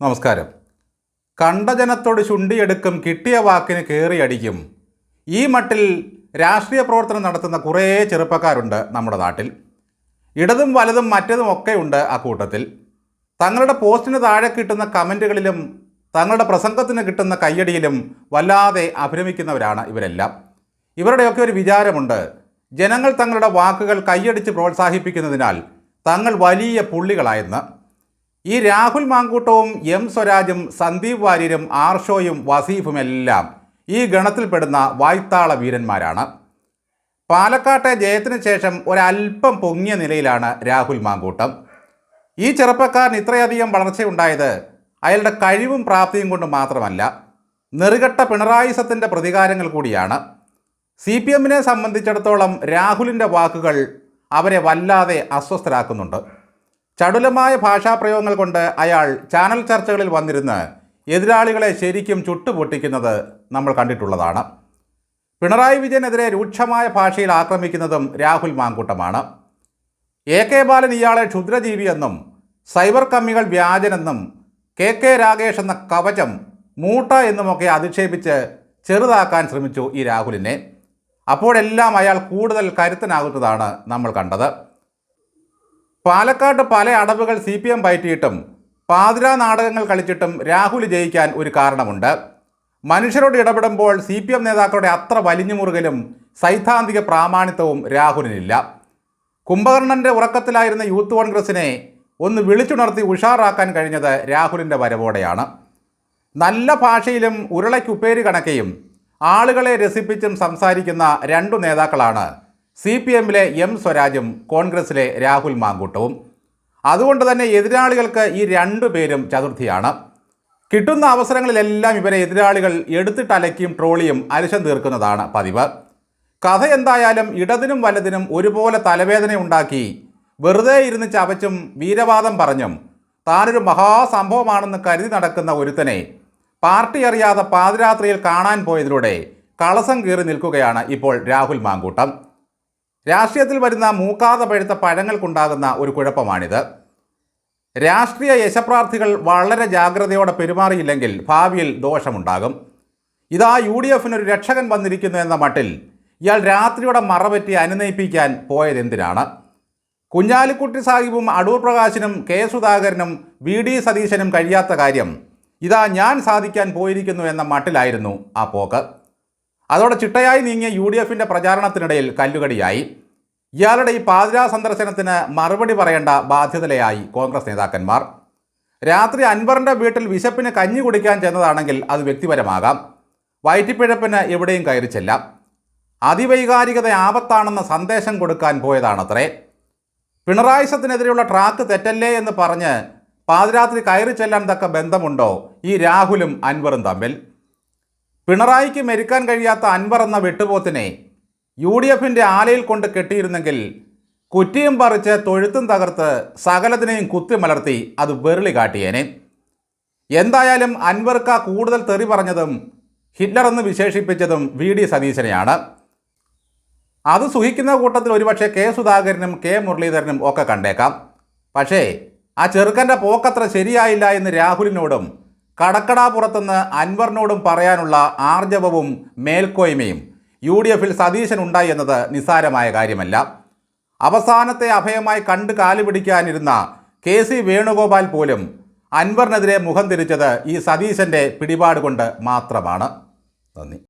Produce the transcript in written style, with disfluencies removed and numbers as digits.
നമസ്കാരം. കണ്ട ജനത്തോട് ചുണ്ടിയെടുക്കും, കിട്ടിയ വാക്കിന് കയറിയടിക്കും. ഈ മട്ടിൽ രാഷ്ട്രീയ പ്രവർത്തനം നടത്തുന്ന കുറേ ചെറുപ്പക്കാരുണ്ട് നമ്മുടെ നാട്ടിൽ. ഇടതും വലതും മറ്റതും ഒക്കെ ഉണ്ട് ആ കൂട്ടത്തിൽ. തങ്ങളുടെ പോസ്റ്റിന് താഴെ കിട്ടുന്ന കമൻറ്റുകളിലും തങ്ങളുടെ പ്രസംഗത്തിന് കിട്ടുന്ന കയ്യടിയിലും വല്ലാതെ അഭിരമിക്കുന്നവരാണ് ഇവരെല്ലാം. ഇവരുടെയൊക്കെ ഒരു വിചാരമുണ്ട്, ജനങ്ങൾ തങ്ങളുടെ വാക്കുകൾ കയ്യടിച്ച് പ്രോത്സാഹിപ്പിക്കുന്നതിനാൽ തങ്ങൾ വലിയ പുള്ളികളായെന്ന്. ഈ രാഹുൽ മാങ്കൂട്ടവും എം സ്വരാജും സന്ദീപ് വാര്യരും ആർഷോയും വസീഫുമെല്ലാം ഈ ഗണത്തിൽപ്പെടുന്ന വായ്ത്താള വീരന്മാരാണ്. പാലക്കാട്ടെ ജയത്തിന് ശേഷം ഒരല്പം പൊങ്ങിയ നിലയിലാണ് രാഹുൽ മാങ്കൂട്ടം. ഈ ചെറുപ്പക്കാരന് ഇത്രയധികം വളർച്ചയുണ്ടായത് അയാളുടെ കഴിവും പ്രാപ്തിയും കൊണ്ട് മാത്രമല്ല, നെറുകെട്ട പിണറായിസത്തിൻ്റെ പ്രതികാരങ്ങൾ കൂടിയാണ്. CPM സംബന്ധിച്ചിടത്തോളം രാഹുലിൻ്റെ വാക്കുകൾ അവരെ വല്ലാതെ അസ്വസ്ഥരാക്കുന്നുണ്ട്. ചടുലമായ ഭാഷാപ്രയോഗങ്ങൾ കൊണ്ട് അയാൾ ചാനൽ ചർച്ചകളിൽ വന്നിരുന്ന് എതിരാളികളെ ശരിക്കും ചുട്ടുപൊട്ടിക്കുന്നത് നമ്മൾ കണ്ടിട്ടുള്ളതാണ്. പിണറായി വിജയനെതിരെ രൂക്ഷമായ ഭാഷയിൽ ആക്രമിക്കുന്നതും രാഹുൽ മാങ്കൂട്ടമാണ്. AK ബാലൻ ഇയാളെ ക്ഷുദ്രജീവിയെന്നും സൈബർ കമ്മികൾ വ്യാജനെന്നും KK രാഗേഷ് എന്ന കവചം മൂട്ട എന്നുമൊക്കെ അധിക്ഷേപിച്ച് ചെറുതാക്കാൻ ശ്രമിച്ചു ഈ രാഹുലിനെ. അപ്പോഴെല്ലാം അയാൾ കൂടുതൽ കരുത്തനാകുന്നതാണ് നമ്മൾ കണ്ടത്. പാലക്കാട്ട് പല അടവുകൾ CPM പയറ്റിയിട്ടും പാതിരാ നാടകങ്ങൾ കളിച്ചിട്ടും രാഹുൽ ജയിക്കാൻ ഒരു കാരണമുണ്ട്. മനുഷ്യരോട് ഇടപെടുമ്പോൾ CPM നേതാക്കളുടെ അത്ര വലിഞ്ഞുമുറുകലും സൈദ്ധാന്തിക പ്രാമാണിത്വവും രാഹുലിനില്ല. കുംഭകർണൻ്റെ ഉറക്കത്തിലായിരുന്ന യൂത്ത് കോൺഗ്രസിനെ ഒന്ന് വിളിച്ചുണർത്തി ഉഷാറാക്കാൻ കഴിഞ്ഞത് രാഹുലിൻ്റെ വരവോടെയാണ്. നല്ല ഭാഷയിലും ഉരുളയ്ക്കുപ്പേരി കണക്കെയും ആളുകളെ രസിപ്പിച്ചും സംസാരിക്കുന്ന രണ്ടു നേതാക്കളാണ് CPM എം സ്വരാജും കോൺഗ്രസിലെ രാഹുൽ മാങ്കൂട്ടവും. അതുകൊണ്ട് തന്നെ എതിരാളികൾക്ക് ഈ രണ്ടു പേരും ചതുർത്ഥിയാണ്. കിട്ടുന്ന അവസരങ്ങളിലെല്ലാം ഇവരെ എതിരാളികൾ എടുത്തിട്ടലക്കിയും ട്രോളിയും അരിശം തീർക്കുന്നതാണ് പതിവ്. കഥ എന്തായാലും ഇടതിനും വലതിനും ഒരുപോലെ തലവേദന ഉണ്ടാക്കി വെറുതെ ഇരുന്ന് ചവച്ചും വീരവാദം പറഞ്ഞും താനൊരു മഹാസംഭവമാണെന്ന് കരുതി നടക്കുന്ന ഒരുത്തനെ പാർട്ടി അറിയാതെ പാതിരാത്രിയിൽ കാണാൻ പോയതിലൂടെ കളസം കീറി നിൽക്കുകയാണ് ഇപ്പോൾ രാഹുൽ മാങ്കൂട്ടം. രാഷ്ട്രീയത്തിൽ വരുന്ന മൂക്കാതെ പഴുത്ത പഴങ്ങൾക്കുണ്ടാകുന്ന ഒരു കുഴപ്പമാണിത്. രാഷ്ട്രീയ യശപ്രാർത്ഥികൾ വളരെ ജാഗ്രതയോടെ പെരുമാറിയില്ലെങ്കിൽ ഭാവിയിൽ ദോഷമുണ്ടാകും. ഇതാ UDF ഒരു രക്ഷകൻ വന്നിരിക്കുന്നു എന്ന മട്ടിൽ ഇയാൾ രാത്രിയുടെ മറപറ്റി അനുനയിപ്പിക്കാൻ പോയതെന്തിനാണ്? കുഞ്ഞാലിക്കുട്ടി സാഹിബും അടൂർ പ്രകാശിനും K സുധാകരനും VD സതീശനും കഴിയാത്ത കാര്യം ഇതാ ഞാൻ സാധിക്കാൻ പോയിരിക്കുന്നു എന്ന മട്ടിലായിരുന്നു ആ പോക്ക്. അതോടെ ചിട്ടയായി നീങ്ങിയ UDF പ്രചാരണത്തിനിടയിൽ കല്ലുകടിയായി. ഇയാളുടെ ഈ പാതിരാ സന്ദർശനത്തിന് മറുപടി പറയേണ്ട ബാധ്യതയായി കോൺഗ്രസ് നേതാക്കന്മാർ. രാത്രി അൻവറിൻ്റെ വീട്ടിൽ വിശപ്പിന് കഞ്ഞി കുടിക്കാൻ ചെന്നതാണെങ്കിൽ അത് വ്യക്തിപരമാകാം. വയറ്റിപ്പിഴപ്പിന് എവിടെയും കയറി ചെല്ലാം. അതിവൈകാരികത ആപത്താണെന്ന സന്ദേശം കൊടുക്കാൻ പോയതാണത്രേ. പിണറായിസത്തിനെതിരെയുള്ള ട്രാക്ക് തെറ്റല്ലേ എന്ന് പറഞ്ഞ് പാതിരാത്രി കയറി ചെല്ലാൻ തക്ക ബന്ധമുണ്ടോ ഈ രാഹുലും അൻവറും തമ്മിൽ? പിണറായിക്ക് മെരുക്കാൻ കഴിയാത്ത അൻവർ എന്ന വെട്ടുപോത്തിനെ UDF ആലയിൽ കൊണ്ട് കെട്ടിയിരുന്നെങ്കിൽ കുറ്റിയും പറിച്ച് തൊഴുത്തും തകർത്ത് സകലത്തിനെയും കുത്തിമലർത്തി അത് വെറുളി കാട്ടിയേനെ. എന്തായാലും അൻവർക്ക് കൂടുതൽ തെറി പറഞ്ഞതും ഹിറ്റ്ലർ എന്ന് വിശേഷിപ്പിച്ചതും VD സതീശനെയാണ്. അത് സുഹിക്കുന്ന കൂട്ടത്തിൽ ഒരുപക്ഷെ K സുധാകരനും K മുരളീധരനും ഒക്കെ കണ്ടേക്കാം. പക്ഷേ ആ ചെറുക്കൻ്റെ പോക്കത്ര ശരിയായില്ല എന്ന് രാഹുലിനോടും കടക്കടാപ്പുറത്തുനിന്ന് അൻവറിനോടും പറയാനുള്ള ആർജവവും മേൽക്കോയ്മയും UDF സതീശനുണ്ടായി എന്നത് നിസ്സാരമായ കാര്യമല്ല. അവസാനത്തെ അഭയമായി കണ്ട് കാലുപിടിക്കാനിരുന്ന KC വേണുഗോപാൽ പോലും അൻവറിനെതിരെ മുഖം തിരിച്ചത് ഈ സതീശൻ്റെ പിടിപാട് കൊണ്ട് മാത്രമാണ്. നന്ദി.